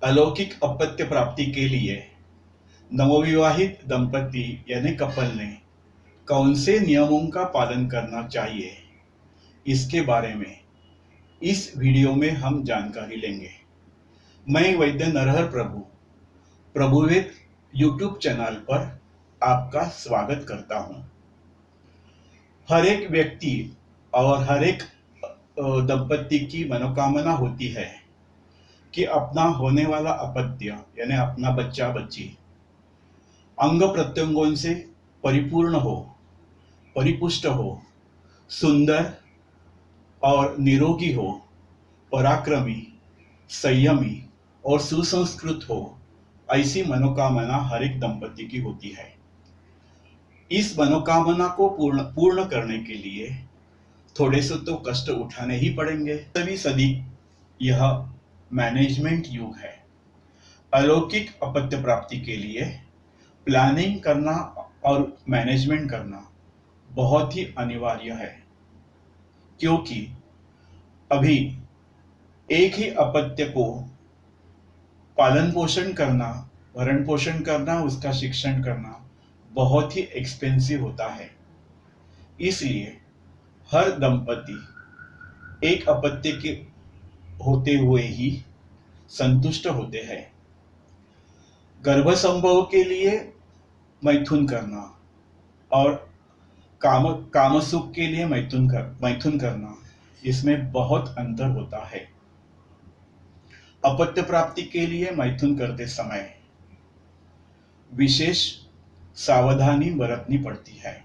अलौकिक अपत्य प्राप्ति के लिए नवविवाहित दंपति यानी कपल ने कौन से नियमों का पालन करना चाहिए, इसके बारे में इस वीडियो में हम जानकारी लेंगे। मैं वैद्य नरहर प्रभु प्रभुवेद यूट्यूब चैनल पर आपका स्वागत करता हूं। हर एक व्यक्ति और हर एक दंपति की मनोकामना होती है कि अपना होने वाला अपत्य यानी अपना बच्चा बच्ची अंग प्रत्यंगों से परिपूर्ण हो, परिपुष्ट हो, सुंदर और निरोगी हो, पराक्रमी, संयमी और सुसंस्कृत हो। ऐसी मनोकामना हर एक दंपति की होती है। इस मनोकामना को पूर्ण पूर्ण करने के लिए थोड़े से तो कष्ट उठाने ही पड़ेंगे। सभी सदी यह मैनेजमेंट युग है। अलौकिक अपत्य प्राप्ति के लिए प्लानिंग करना और मैनेजमेंट करना बहुत ही अनिवार्य है, क्योंकि अभी एक ही अपत्य को पालन पोषण करना, भरण पोषण करना, उसका शिक्षण करना बहुत ही एक्सपेंसिव होता है। इसलिए हर दंपति एक अपत्य के होते हुए ही संतुष्ट होते हैं। गर्भ संभोग के लिए मैथुन करना और काम सुख के लिए मैथुन करना, इसमें बहुत अंतर होता है। अपत्य प्राप्ति के लिए मैथुन करते समय विशेष सावधानी बरतनी पड़ती है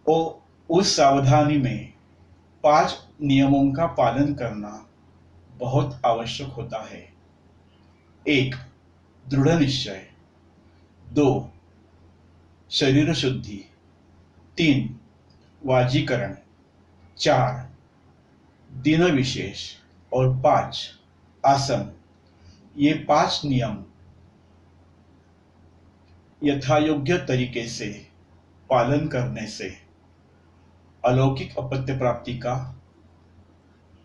और उस सावधानी में 5 नियमों का पालन करना बहुत आवश्यक होता है। 1. दृढ़ निश्चय। 2. शरीर शुद्धि। 3. वाजीकरण। 4. दिन विशेष और 5. आसन। ये 5 नियम यथायोग्य तरीके से पालन करने से अलौकिक अपत्य प्राप्ति का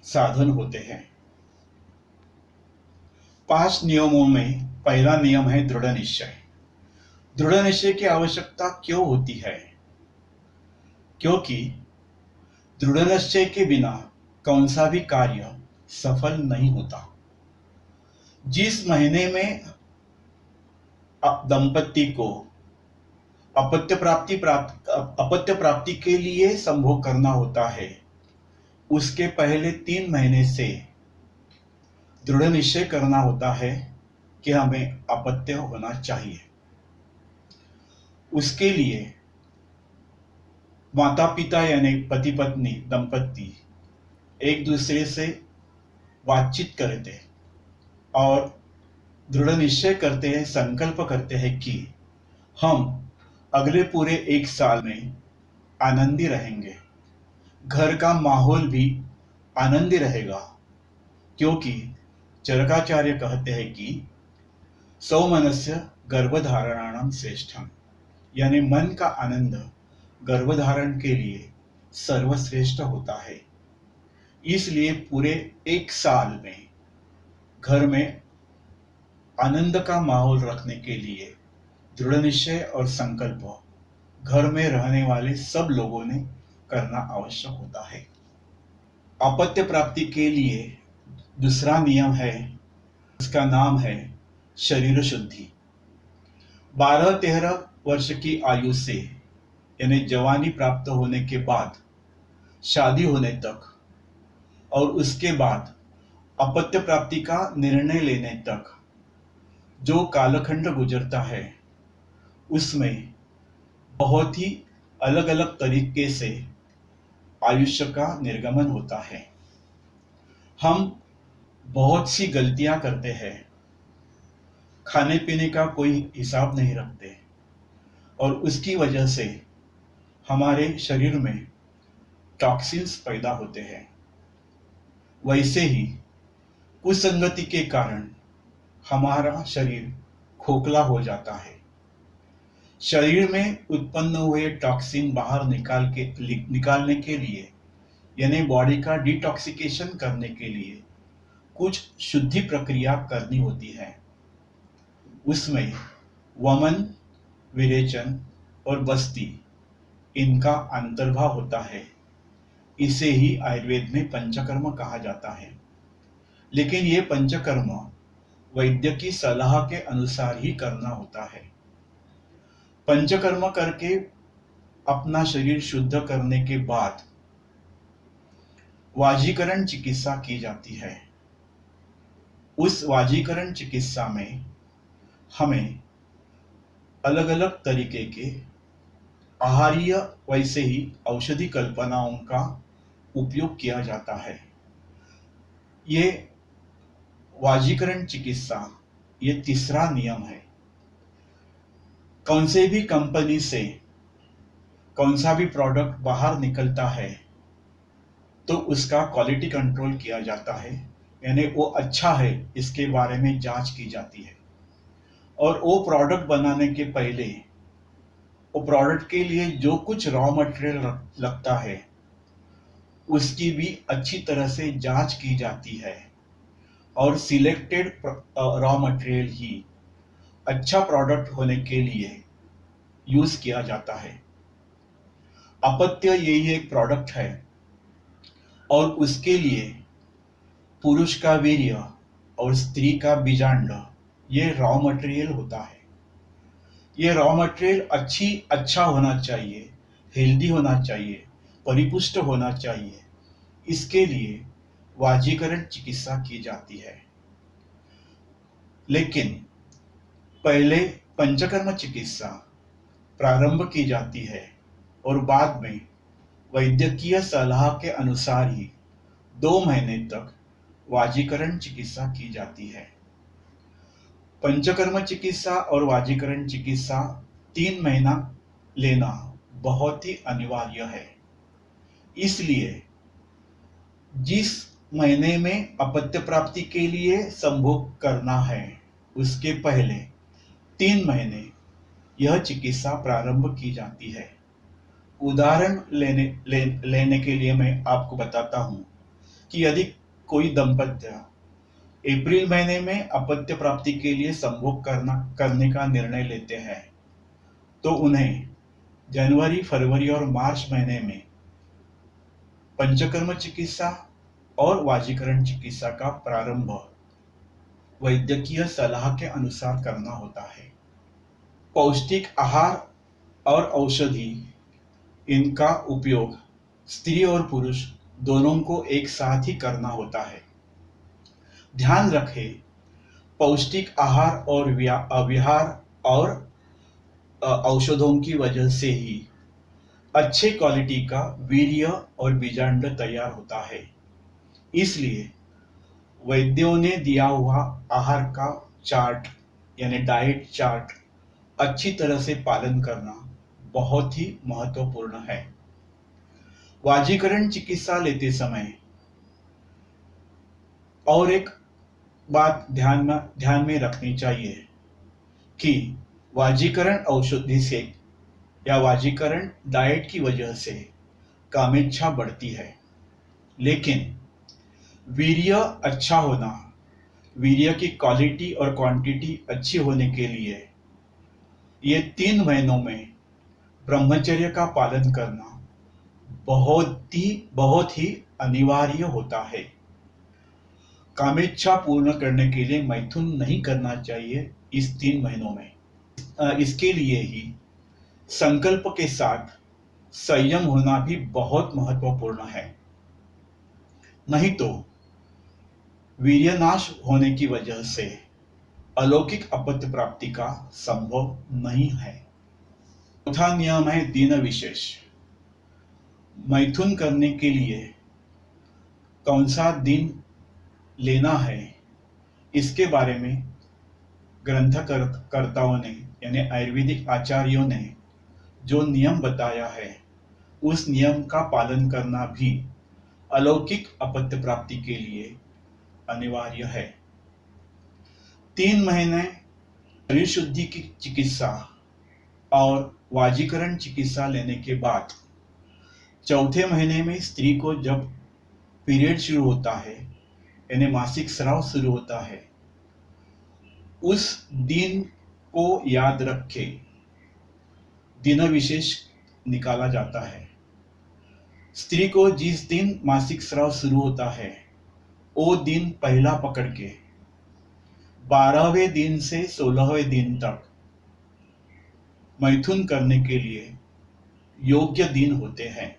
साधन होते हैं। 5 नियमों में पहला नियम है दृढ़ निश्चय। दृढ़ निश्चय की आवश्यकता क्यों होती है? क्योंकि दृढ़ निश्चय के बिना कौन सा भी कार्य सफल नहीं होता। जिस महीने में दंपति को अपत्य प्राप्ति के लिए संभोग करना होता है, उसके पहले 3 महीने से दृढ़ निश्चय करना होता है कि हमें अपत्य होना चाहिए। उसके लिए माता पिता यानी पति पत्नी दंपति एक दूसरे से बातचीत करते और दृढ़ निश्चय करते हैं, संकल्प करते हैं कि हम अगले पूरे 1 साल में आनंदी रहेंगे, घर का माहौल भी आनंदी रहेगा। क्योंकि चरकाचार्य कहते हैं कि सौमनस्य गर्भधारणाणाम श्रेष्ठम, यानी मन का आनंद गर्भधारण के लिए सर्वश्रेष्ठ होता है। इसलिए पूरे 1 साल में घर में आनंद का माहौल रखने के लिए दृढ़ निश्चय और संकल्प घर में रहने वाले सब लोगों ने करना आवश्यक होता है। अपत्य प्राप्ति के लिए दूसरा नियम है, उसका नाम है शरीर शुद्धि। 12-13 वर्ष की आयु से यानी जवानी प्राप्त होने के बाद शादी होने तक और उसके बाद अपत्य प्राप्ति का निर्णय लेने तक जो कालखंड गुजरता है, उसमें बहुत ही अलग अलग तरीके से आयुष्य का निर्गमन होता है। हम बहुत सी गलतियां करते हैं, खाने पीने का कोई हिसाब नहीं रखते और उसकी वजह से हमारे शरीर में टॉक्सिन्स पैदा होते हैं। वैसे ही कुसंगति के कारण हमारा शरीर खोखला हो जाता है। शरीर में उत्पन्न हुए टॉक्सिन बाहर निकालने के लिए यानी बॉडी का डिटॉक्सिकेशन करने के लिए कुछ शुद्धि प्रक्रिया करनी होती है। उसमें वमन, विरेचन और बस्ती इनका अंतर्भाव होता है। इसे ही आयुर्वेद में पंचकर्म कहा जाता है। लेकिन ये पंचकर्म वैद्य की सलाह के अनुसार ही करना होता है। पंचकर्म करके अपना शरीर शुद्ध करने के बाद वाजीकरण चिकित्सा की जाती है। उस वाजीकरण चिकित्सा में हमें अलग अलग तरीके के आहारीय वैसे ही औषधि कल्पनाओं का उपयोग किया जाता है। ये वाजीकरण चिकित्सा ये तीसरा नियम है। कौन से भी कंपनी से कौन सा भी प्रोडक्ट बाहर निकलता है तो उसका क्वालिटी कंट्रोल किया जाता है, यानी वो अच्छा है इसके बारे में जांच की जाती है। और वो प्रोडक्ट बनाने के पहले वो प्रोडक्ट के लिए जो कुछ रॉ मटेरियल लगता है उसकी भी अच्छी तरह से जांच की जाती है और सिलेक्टेड रॉ मटेरियल ही अच्छा प्रोडक्ट होने के लिए यूज किया जाता है। अपत्य यही एक प्रोडक्ट है और उसके लिए पुरुष का वीर्य और स्त्री का बीजांड ये रॉ मटेरियल होता है। ये रॉ मटेरियल अच्छा होना चाहिए, हेल्दी होना चाहिए, परिपुष्ट होना चाहिए। इसके लिए वाजीकरण चिकित्सा की जाती है। लेकिन पहले पंचकर्म चिकित्सा प्रारंभ की जाती है और बाद में वैद्यकीय सलाह के अनुसार ही 2 महीने तक वाजीकरण चिकित्सा की जाती है। पंचकर्म चिकित्सा और वाजीकरण चिकित्सा 3 महीना लेना बहुत ही अनिवार्य है। इसलिए जिस महीने में अपत्य प्राप्ति के लिए संभोग करना है उसके पहले 3 महीने यह चिकित्सा प्रारंभ की जाती है। उदाहरण लेने के लिए मैं आपको बताता हूं कि यदि कोई दंपत्य अप्रैल महीने में अपत्य प्राप्ति के लिए संभोग करने का निर्णय लेते हैं तो उन्हें जनवरी, फरवरी और मार्च महीने में पंचकर्म चिकित्सा और वाजीकरण चिकित्सा का प्रारंभ वैद्यकीय सलाह के अनुसार करना होता है। पौष्टिक आहार और औषधि इनका उपयोग स्त्री और पुरुष दोनों को एक साथ ही करना होता है। ध्यान रखें, पौष्टिक आहार और विहार और औषधों की वजह से ही अच्छे क्वालिटी का वीर्य और बीजांड तैयार होता है। इसलिए वैद्यों ने दिया हुआ आहार का चार्ट यानी डाइट चार्ट अच्छी तरह से पालन करना बहुत ही महत्वपूर्ण है। वाजीकरण चिकित्सा लेते समय और एक बात ध्यान में रखनी चाहिए कि वाजीकरण औषधि से या वाजीकरण डाइट की वजह से कामेच्छा बढ़ती है। लेकिन वीर्य अच्छा होना, वीर्य की क्वालिटी और क्वांटिटी अच्छी होने के लिए ये 3 महीनों में ब्रह्मचर्य का पालन करना बहुत ही अनिवार्य होता है। कामेच्छा पूर्ण करने के लिए मैथुन नहीं करना चाहिए इस 3 महीनों में। इसके लिए ही संकल्प के साथ संयम होना भी बहुत महत्वपूर्ण है। नहीं तो वीर्यनाश होने की वजह से अलौकिक अपत्य प्राप्ति का संभव नहीं है। चौथा नियम है दिन विशेष। मैथुन करने के लिए कौन सा दिन लेना है इसके बारे में ग्रंथकर्ताओं ने यानी आयुर्वेदिक आचार्यों ने जो नियम बताया है उस नियम का पालन करना भी अलौकिक अपत्य प्राप्ति के लिए अनिवार्य है। 3 महीने शरीर शुद्धि की चिकित्सा और वाजीकरण चिकित्सा लेने के बाद चौथे महीने में स्त्री को जब पीरियड शुरू होता है यानी मासिक स्राव शुरू होता है, उस दिन को याद रखे दिन विशेष निकाला जाता है। स्त्री को जिस दिन मासिक स्राव शुरू होता है वो दिन पहला पकड़ के 12वें दिन से 16वें दिन तक मैथुन करने के लिए योग्य दिन होते हैं।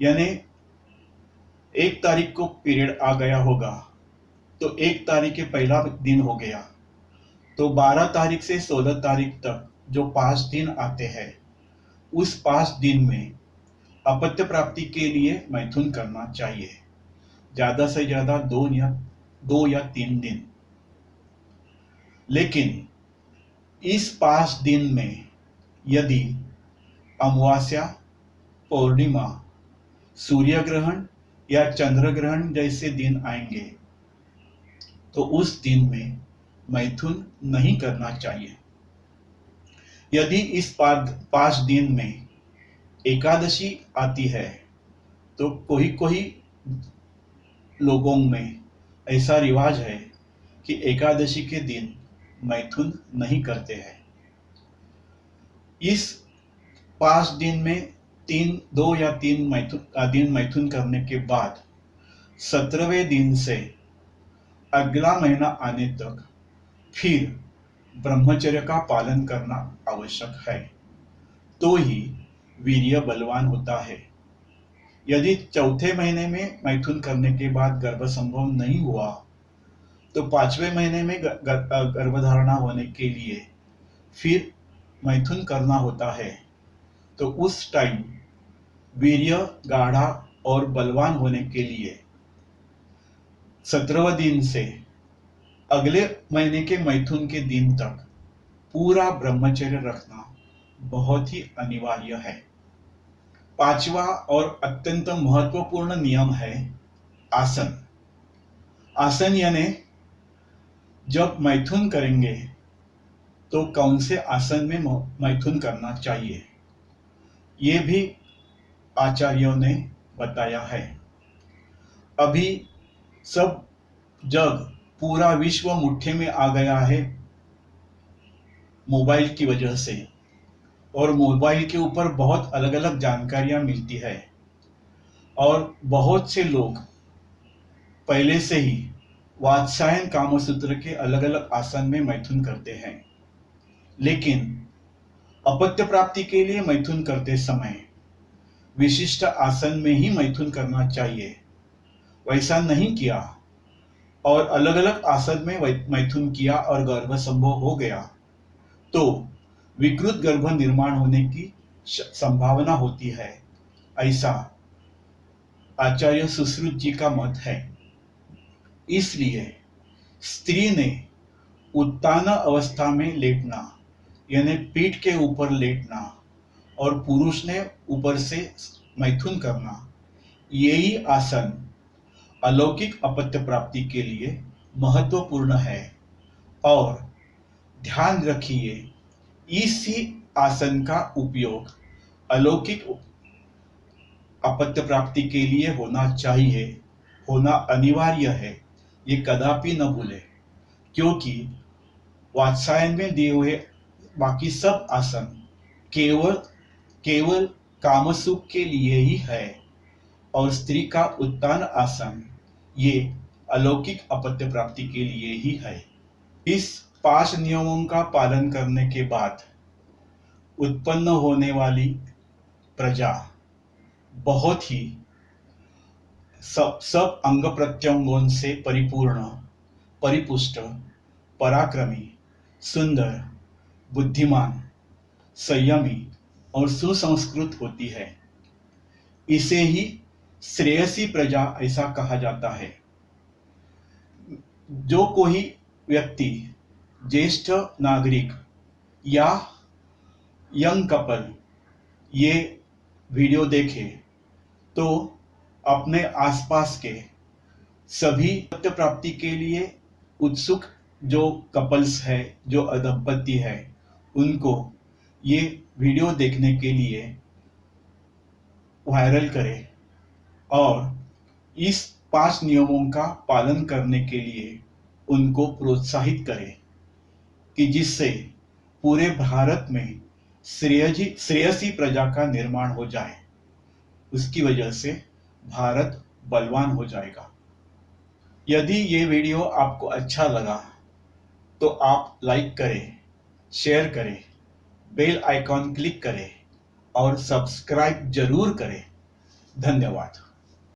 यानी 1 तारीख को पीरियड आ गया होगा तो 1 तारीख के पहला दिन हो गया, तो 12 तारीख से 16 तारीख तक जो 5 दिन आते हैं उस 5 दिन में अपत्य प्राप्ति के लिए मैथुन करना चाहिए, ज्यादा से ज्यादा 2 या 3 दिन। लेकिन इस 5 दिन में यदि अमावस्या, पौर्णिमा, सूर्य ग्रहण या चंद्र ग्रहण जैसे दिन आएंगे तो उस दिन में मैथुन नहीं करना चाहिए। यदि इस 5 दिन में एकादशी आती है तो कोई कोई लोगों में ऐसा रिवाज है कि एकादशी के दिन मैथुन नहीं करते हैं। इस 5 दिन में 2 या 3 दिन मैथुन करने के बाद 17वें दिन से अगला महीना आने तक फिर ब्रह्मचर्य का पालन करना आवश्यक है, तो ही वीर्य बलवान होता है। यदि चौथे महीने में मैथुन करने के बाद गर्भ संभव नहीं हुआ तो 5वें महीने में गर्भधारणा होने के लिए फिर मैथुन करना होता है, तो उस टाइम वीर्य गाढ़ा और बलवान होने के लिए 17वें दिन से अगले महीने के मैथुन के दिन तक पूरा ब्रह्मचर्य रखना बहुत ही अनिवार्य है। 5वां और अत्यंत महत्वपूर्ण नियम है आसन। आसन यानी जब मैथुन करेंगे तो कौन से आसन में मैथुन करना चाहिए, ये भी आचार्यों ने बताया है। अभी सब जग पूरा विश्व मुट्ठी में आ गया है मोबाइल की वजह से, और मोबाइल के ऊपर बहुत अलग अलग जानकारियां मिलती है और बहुत से लोग पहले से ही वात्सायन कामसूत्र के अलग अलग आसन में मैथुन करते हैं। लेकिन अपत्य प्राप्ति के लिए मैथुन करते समय विशिष्ट आसन में ही मैथुन करना चाहिए। वैसा नहीं किया और अलग अलग आसन में मैथुन किया और गर्भ संभव हो गया तो विकृत गर्भ निर्माण होने की संभावना होती है, ऐसा आचार्य सुश्रुत जी का मत है। इसलिए स्त्री ने उत्तान अवस्था में लेटना यानी पीठ के ऊपर लेटना और पुरुष ने ऊपर से मैथुन करना, यही आसन अलौकिक अपत्य प्राप्ति के लिए महत्वपूर्ण है। और ध्यान रखिए, इसी आसन का उपयोग अलौकिक अपत्य प्राप्ति के लिए होना चाहिए, होना अनिवार्य है, ये कदापि न भूले। क्योंकि वात्सायन में दिए हुए बाकी सब आसन केवल केवल कामसुख के लिए ही है और स्त्री का उत्तान आसन ये अलौकिक अपत्य प्राप्ति के लिए ही है। इस 5 नियमों का पालन करने के बाद उत्पन्न होने वाली प्रजा बहुत ही सब अंग प्रत्यंगों से परिपूर्ण, परिपुष्ट, पराक्रमी, सुंदर, बुद्धिमान, संयमी और सुसंस्कृत होती है। इसे ही श्रेयसी प्रजा ऐसा कहा जाता है। जो कोई व्यक्ति ज्येष्ठ नागरिक या यंग कपल ये वीडियो देखे तो अपने आसपास के सभी सत्य प्राप्ति के लिए उत्सुक जो कपल्स है, जो दंपति है, उनको ये वीडियो देखने के लिए वायरल करें और इस 5 नियमों का पालन करने के लिए उनको प्रोत्साहित करें कि जिससे पूरे भारत में श्रेयसी प्रजा का निर्माण हो जाए। उसकी वजह से भारत बलवान हो जाएगा। यदि ये वीडियो आपको अच्छा लगा तो आप लाइक करें, शेयर करें, बेल आइकॉन क्लिक करें और सब्सक्राइब जरूर करें। धन्यवाद।